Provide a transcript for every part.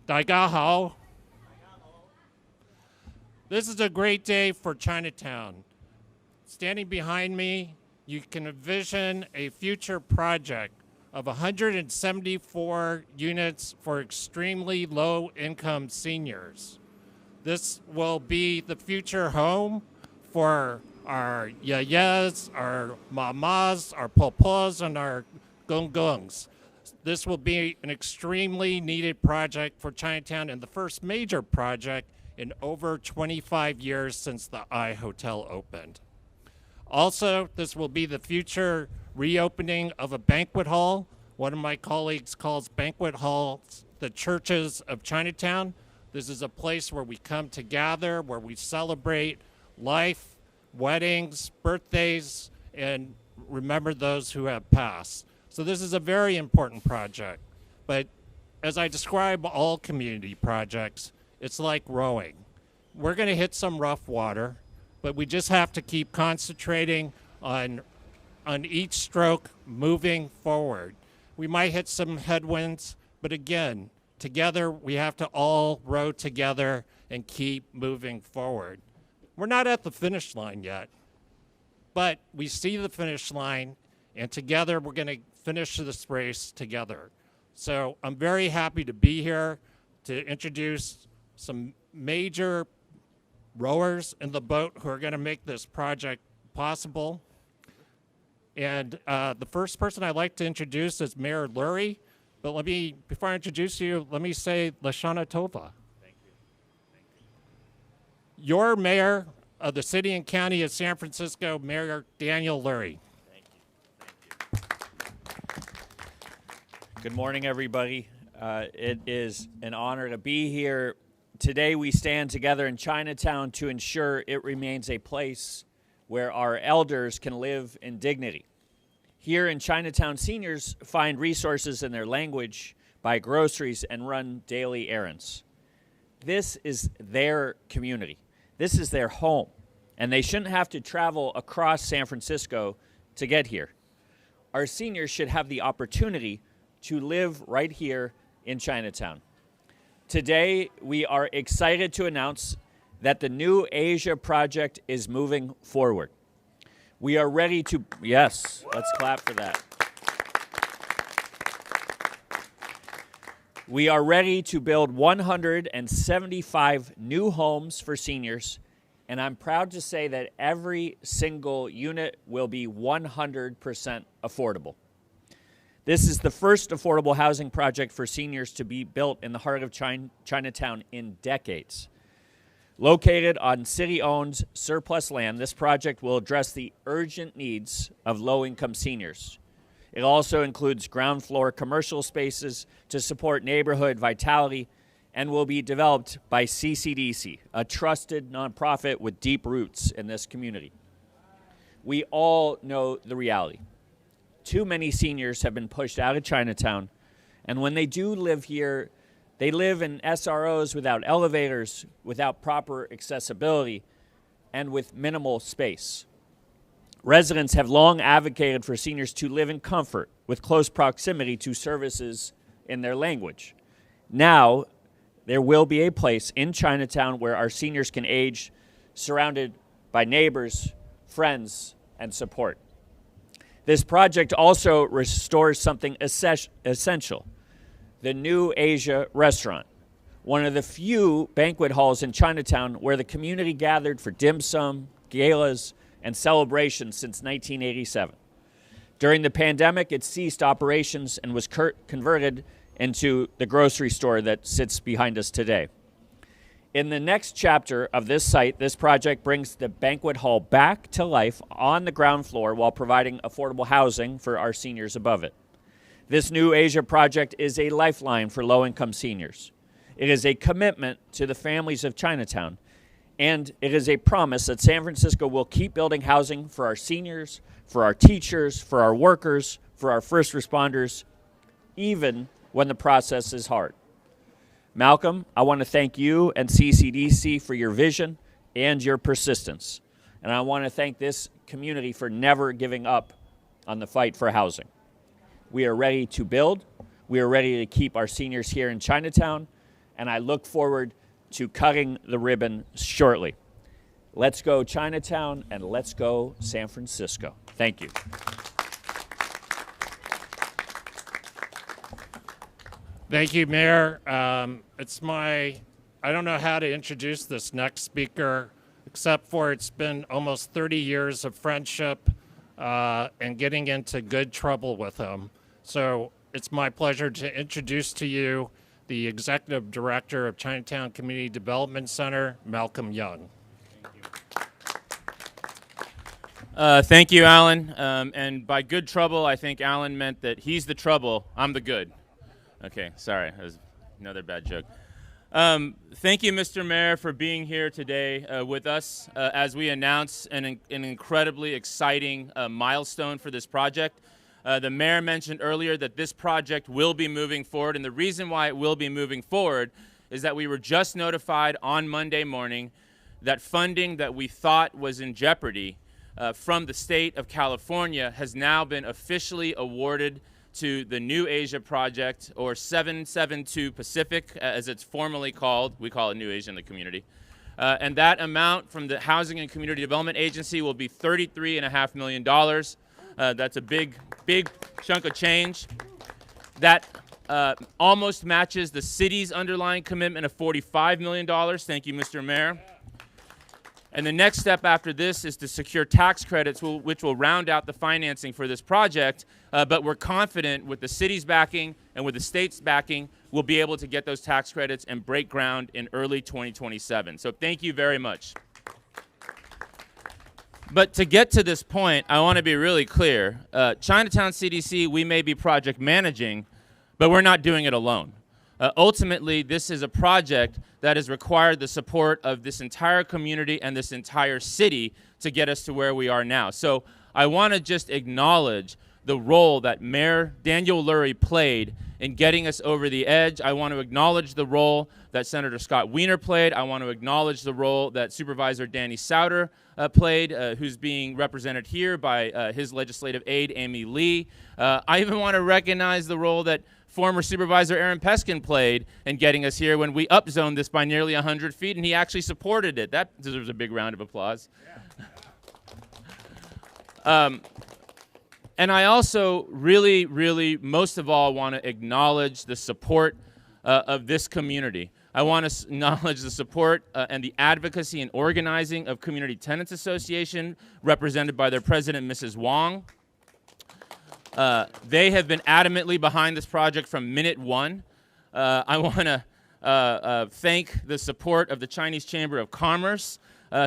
Daigahao. This is a great day for Chinatown. Standing behind me, you can envision a future project of 174 units for extremely low-income seniors. This will be the future home for our yayas, our mamas, our popos, and our gungungs. This will be an extremely needed project for Chinatown and the first major project in over 25 years since the I Hotel opened. Also, this will be the future reopening of a banquet hall. One of my colleagues calls banquet halls the churches of Chinatown. This is a place where we come together, where we celebrate life, weddings, birthdays, and remember those who have passed. So this is a very important project. But as I describe all community projects, it's like rowing. We're going to hit some rough water, but we just have to keep concentrating on each stroke moving forward. We might hit some headwinds, but again, together we have to all row together and keep moving forward. We're not at the finish line yet, but we see the finish line, and together we're going to finish this race together. So I'm very happy to be here to introduce some major rowers in the boat who are going to make this project possible. And the first person I'd like to introduce is Mayor Lurie. But before I introduce you, let me say Lashana Tova. Thank you. Thank you. Your mayor of the city and county of San Francisco, Mayor Daniel Lurie. Thank you. Thank you. Good morning, everybody. It is an honor to be here. Today we stand together in Chinatown to ensure it remains a place where our elders can live in dignity. Here in Chinatown, seniors find resources in their language, buy groceries, and run daily errands. This is their community. This is their home, and they shouldn't have to travel across San Francisco to get here. Our seniors should have the opportunity to live right here in Chinatown. Today, we are excited to announce that the New Asia project is moving forward. We are ready to, yes, let's clap for that. We are ready to build 175 new homes for seniors, and I'm proud to say that every single unit will be 100% affordable. This is the first affordable housing project for seniors to be built in the heart of Chinatown in decades. Located on city-owned surplus land, this project will address the urgent needs of low-income seniors. It also includes ground floor commercial spaces to support neighborhood vitality and will be developed by CCDC, a trusted nonprofit with deep roots in this community. We all know the reality. Too many seniors have been pushed out of Chinatown, and when they do live here, they live in SROs without elevators, without proper accessibility, and with minimal space. Residents have long advocated for seniors to live in comfort with close proximity to services in their language. Now, there will be a place in Chinatown where our seniors can age surrounded by neighbors, friends, and support. This project also restores something essential. The New Asia restaurant, one of the few banquet halls in Chinatown where the community gathered for dim sum, galas, and celebrations since 1987. During the pandemic, it ceased operations and was converted into the grocery store that sits behind us today. In the next chapter of this site, this project brings the banquet hall back to life on the ground floor while providing affordable housing for our seniors above it. This New Asia project is a lifeline for low-income seniors. It is a commitment to the families of Chinatown, and it is a promise that San Francisco will keep building housing for our seniors, for our teachers, for our workers, for our first responders, even when the process is hard. Malcolm, I want to thank you and CCDC for your vision and your persistence. And I want to thank this community for never giving up on the fight for housing. We are ready to build. We are ready to keep our seniors here in Chinatown. and I look forward to cutting the ribbon shortly. Let's go Chinatown, and let's go San Francisco. Thank you. Thank you, Mayor. I don't know how to introduce this next speaker, except for it's been almost 30 years of friendship and getting into good trouble with him. So it's my pleasure to introduce to you the Executive Director of Chinatown Community Development Center, Malcolm Young. Thank you, Alan. And by good trouble, I think Alan meant that he's the trouble, I'm the good. Okay, sorry, that was another bad joke. Thank you, Mr. Mayor, for being here today with us as we announce an incredibly exciting milestone for this project. The mayor mentioned earlier that this project will be moving forward, and the reason why it will be moving forward is that we were just notified on Monday morning that funding that we thought was in jeopardy from the state of California has now been officially awarded to the New Asia Project, or 772 Pacific, as it's formally called. We call it New Asia in the community. And that amount from the Housing and Community Development Agency will be $33.5 million. That's a big chunk of change. That almost matches the city's underlying commitment of $45 million. Thank you, Mr. Mayor. And the next step after this is to secure tax credits, which will round out the financing for this project. But we're confident with the city's backing and with the state's backing, we'll be able to get those tax credits and break ground in early 2027. So thank you very much. But to get to this point, I want to be really clear. Chinatown CDC, we may be project managing, but we're not doing it alone. Ultimately, this is a project that has required the support of this entire community and this entire city to get us to where we are now. So I want to just acknowledge the role that Mayor Daniel Lurie played in getting us over the edge. I want to acknowledge the role that Senator Scott Wiener played. I want to acknowledge the role that Supervisor Danny Souter played, who's being represented here by his legislative aide, Amy Lee. I even want to recognize the role that former Supervisor Aaron Peskin played in getting us here when we upzoned this by nearly 100 feet, and he actually supported it. That deserves a big round of applause. Yeah. And I also really, most of all, want to acknowledge the support of this community. I want to acknowledge the support and the advocacy and organizing of Community Tenants Association, represented by their president, Mrs. Wong. They have been adamantly behind this project from minute one. I want to thank the support of the Chinese Chamber of Commerce,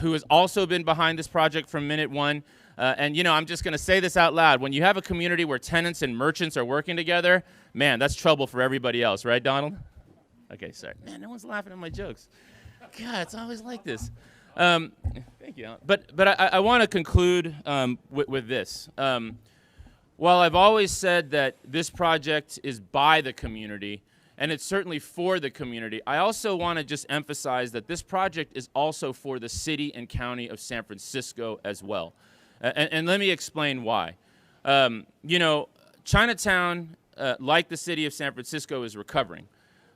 who has also been behind this project from minute one. And, you know, I'm just going to say this out loud. When you have a community where tenants and merchants are working together, man, that's trouble for everybody else. Right, Donald? Okay, sorry. Man, no one's laughing at my jokes. God, it's always like this. Thank you, Alan. But I want to conclude with this. While I've always said that this project is by the community, and it's certainly for the community, I also want to just emphasize that this project is also for the city and county of San Francisco as well. And let me explain why. You know, Chinatown, like the city of San Francisco, is recovering.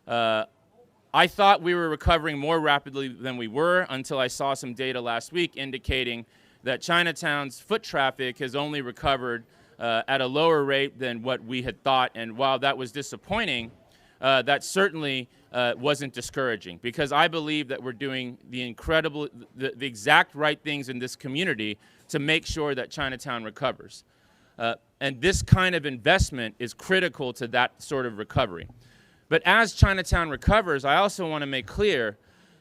I thought we were recovering more rapidly than we were until I saw some data last week indicating that Chinatown's foot traffic has only recovered at a lower rate than what we had thought. And while that was disappointing, that certainly wasn't discouraging, because I believe that we're doing the exact right things in this community to make sure that Chinatown recovers. And this kind of investment is critical to that sort of recovery. But as Chinatown recovers, I also want to make clear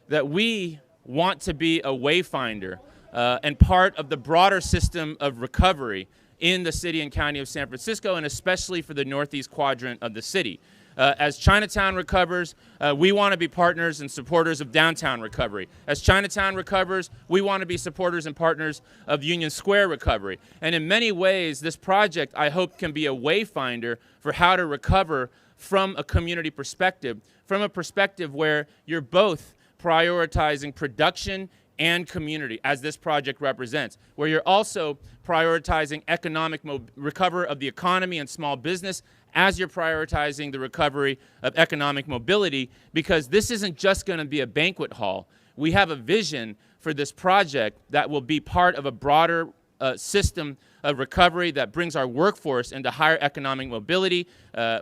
that we want to be a wayfinder and part of the broader system of recovery in the city and county of San Francisco, and especially for the northeast quadrant of the city. As Chinatown recovers, we want to be partners and supporters of downtown recovery. As Chinatown recovers, we want to be supporters and partners of Union Square recovery. And in many ways, this project, I hope, can be a wayfinder for how to recover from a community perspective, from a perspective where you're both prioritizing production and community, as this project represents, where you're also prioritizing economic recovery of the economy and small business, as you're prioritizing the recovery of economic mobility, because this isn't just going to be a banquet hall. We have a vision for this project that will be part of a broader system of recovery that brings our workforce into higher economic mobility.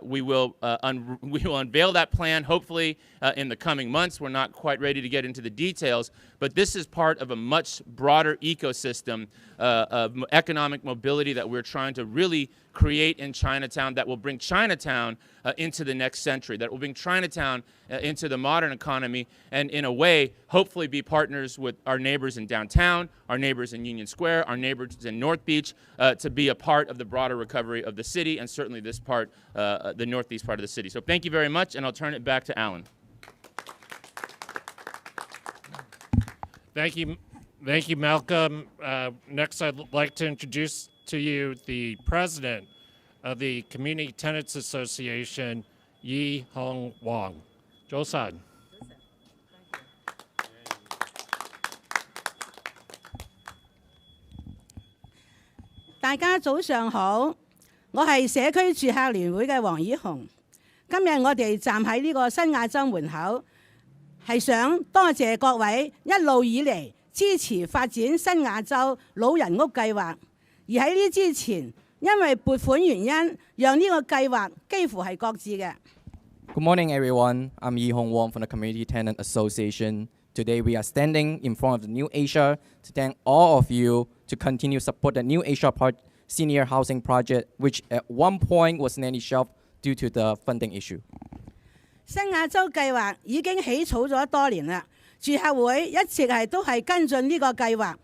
We will unveil that plan hopefully in the coming months. We're not quite ready to get into the details, but this is part of a much broader ecosystem of economic mobility that we're trying to really create in Chinatown, that will bring Chinatown into the next century, that will bring Chinatown into the modern economy, and in a way, hopefully be partners with our neighbors in downtown, our neighbors in Union Square, our neighbors in North Beach, to be a part of the broader recovery of the city, and certainly this part, the northeast part of the city. So thank you very much, and I'll turn it back to Alan. Thank you, Malcolm. Next, I'd like to introduce to you the president of the Community Tenants Association, Yi Hong Wang. Joe-san. 大家早上好，我係社區住客聯會嘅黃以紅。今日我哋站喺呢個新亞洲門口，係想多謝各位一路以嚟支持發展新亞洲老人屋計劃。而喺呢之前，因為撥款原因，讓呢個計劃幾乎係擱置嘅。Good morning, everyone. I'm Yi Hong Wong from the Community Tenant Association. Today, we are standing in front of the New Asia to thank all of you to continue support the New Asia Senior Housing Project, which at one point was nearly shelved due to the funding issue. 新亞洲計劃已經起草咗多年啦，住客會一直都係跟進呢個計劃，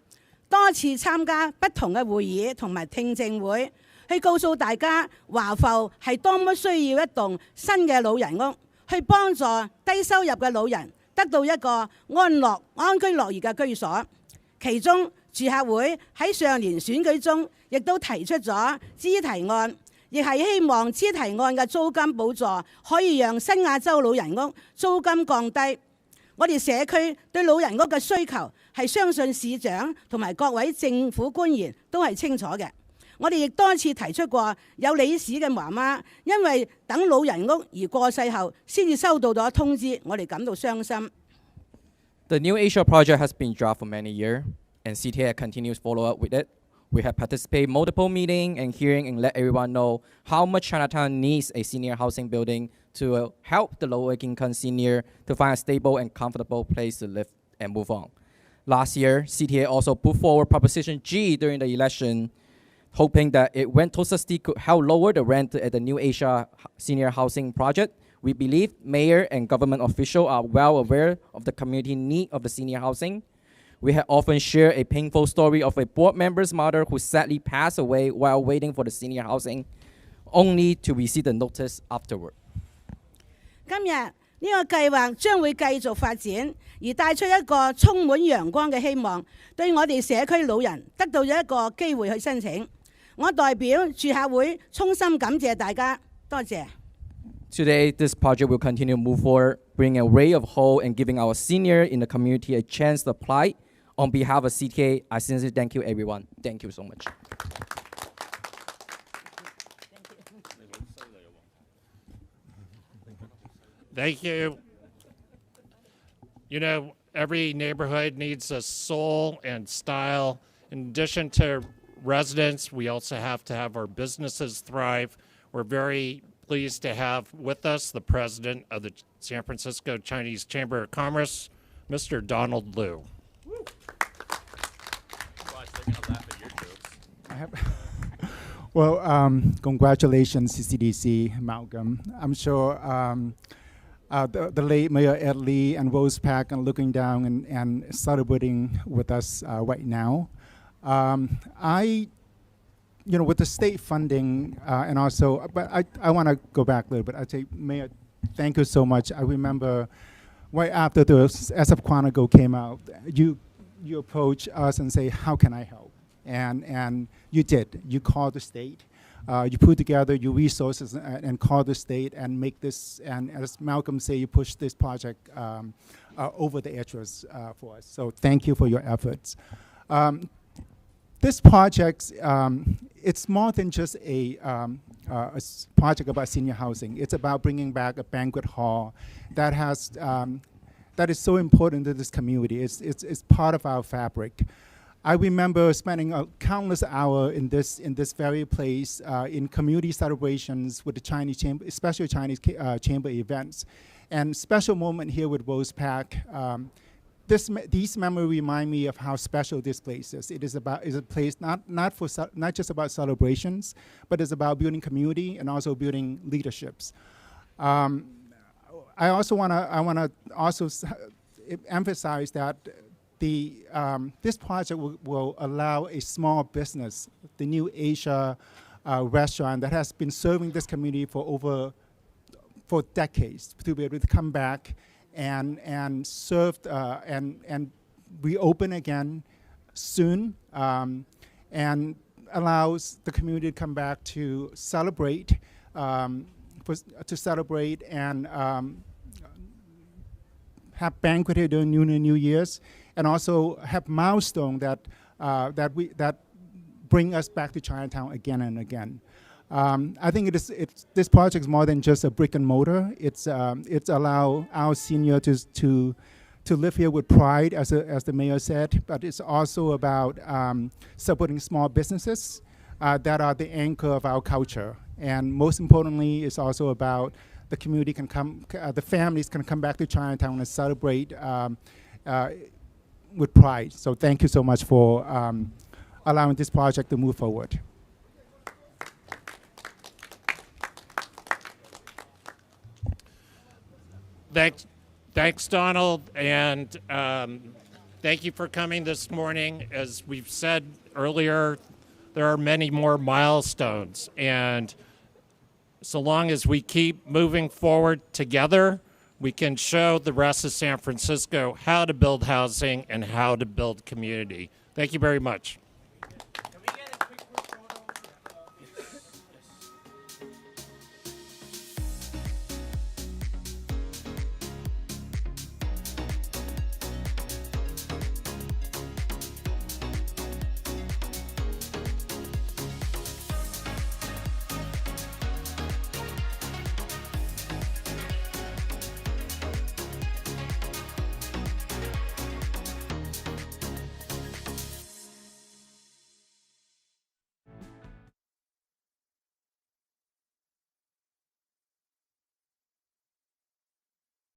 多次參加不同嘅會議同埋聽證會，去告訴大家華埠係多麼需要一棟新嘅老人屋，去幫助低收入嘅老人得到一個安居樂業嘅居所。其中住客會喺上年選舉中亦都提出咗諮提案，亦係希望諮提案嘅租金補助可以讓新亞洲老人屋租金降低。我哋社區對老人屋嘅需求係相信市長同埋各位政府官員都係清楚嘅。我哋亦多次提出過，有理事嘅媽媽因為等老人屋而過世後先至收到咗通知，我哋感到傷心。The New Asia project has been draft for many years, and CTA continues follow up with it. We have participated in multiple meetings and hearings and let everyone know how much Chinatown needs a senior housing building to help the low-income senior to find a stable and comfortable place to live and move on. Last year, CTA also put forward Proposition G during the election, hoping that it when Tulsa City could help lower the rent at the New Asia Senior Housing Project. We believe mayor and government officials are well aware of the community need of the senior housing. We have often shared a painful story of a board member's mother who sadly passed away while waiting for the senior housing, only to receive the notice afterward. 今日呢個計劃將會繼續發展，而帶出一個充滿陽光嘅希望，對我哋社區老人得到咗一個機會去申請。我代表住客會衷心感謝大家，多謝。Today, this project will continue to move forward, bringing a ray of hope and giving our senior in the community a chance to apply. On behalf of CTA, I sincerely thank you, everyone. Thank you so much. Thank you. You know, every neighborhood needs a soul and style. In addition to residents, we also have to have our businesses thrive. We're very pleased to have with us the president of the San Francisco Chinese Chamber of Commerce, Mr. Donald Lu. Well, congratulations, CCDC, Malcolm. I'm sure the late Mayor Ed Lee and Rose Pack are looking down and celebrating with us right now. With the state funding and also, but I want to go back a little bit. I'd say, Mayor, thank you so much. I remember right after the SFGovTV came out, you approached us and say, how can I help? And you did. You called the state. You put together your resources and called the state and make this, and as Malcolm said, you pushed this project over the edge for us. So thank you for your efforts. this project, it's more than just a project about senior housing. It's about bringing back a banquet hall that has that is so important to this community. It's part of our fabric. I remember spending a countless hour in this very place in community celebrations with the Chinese chamber, especially Chinese chamber events, and special moment here with Rose Park. These memories remind me of how special this place is. It is a place not just about celebrations, but it's about building community and also building leaderships. I also want to emphasize that this project will allow a small business, the New Asia restaurant that has been serving this community for decades, to be able to come back and serve and reopen again soon, and allows the community to come back to celebrate, and have banquet here during New Year's, and also have milestone that bring us back to Chinatown again and again. I think this project is more than just a brick and mortar. It's allow our senior to live here with pride, as the mayor said. But it's also about supporting small businesses that are the anchor of our culture. And most importantly, it's also about the community the families can come back to Chinatown and celebrate with pride. So thank you so much for allowing this project to move forward. Thanks, Donald, and thank you for coming this morning. As we've said earlier, there are many more milestones, and so long as we keep moving forward together, we can show the rest of San Francisco how to build housing and how to build community. Thank you very much.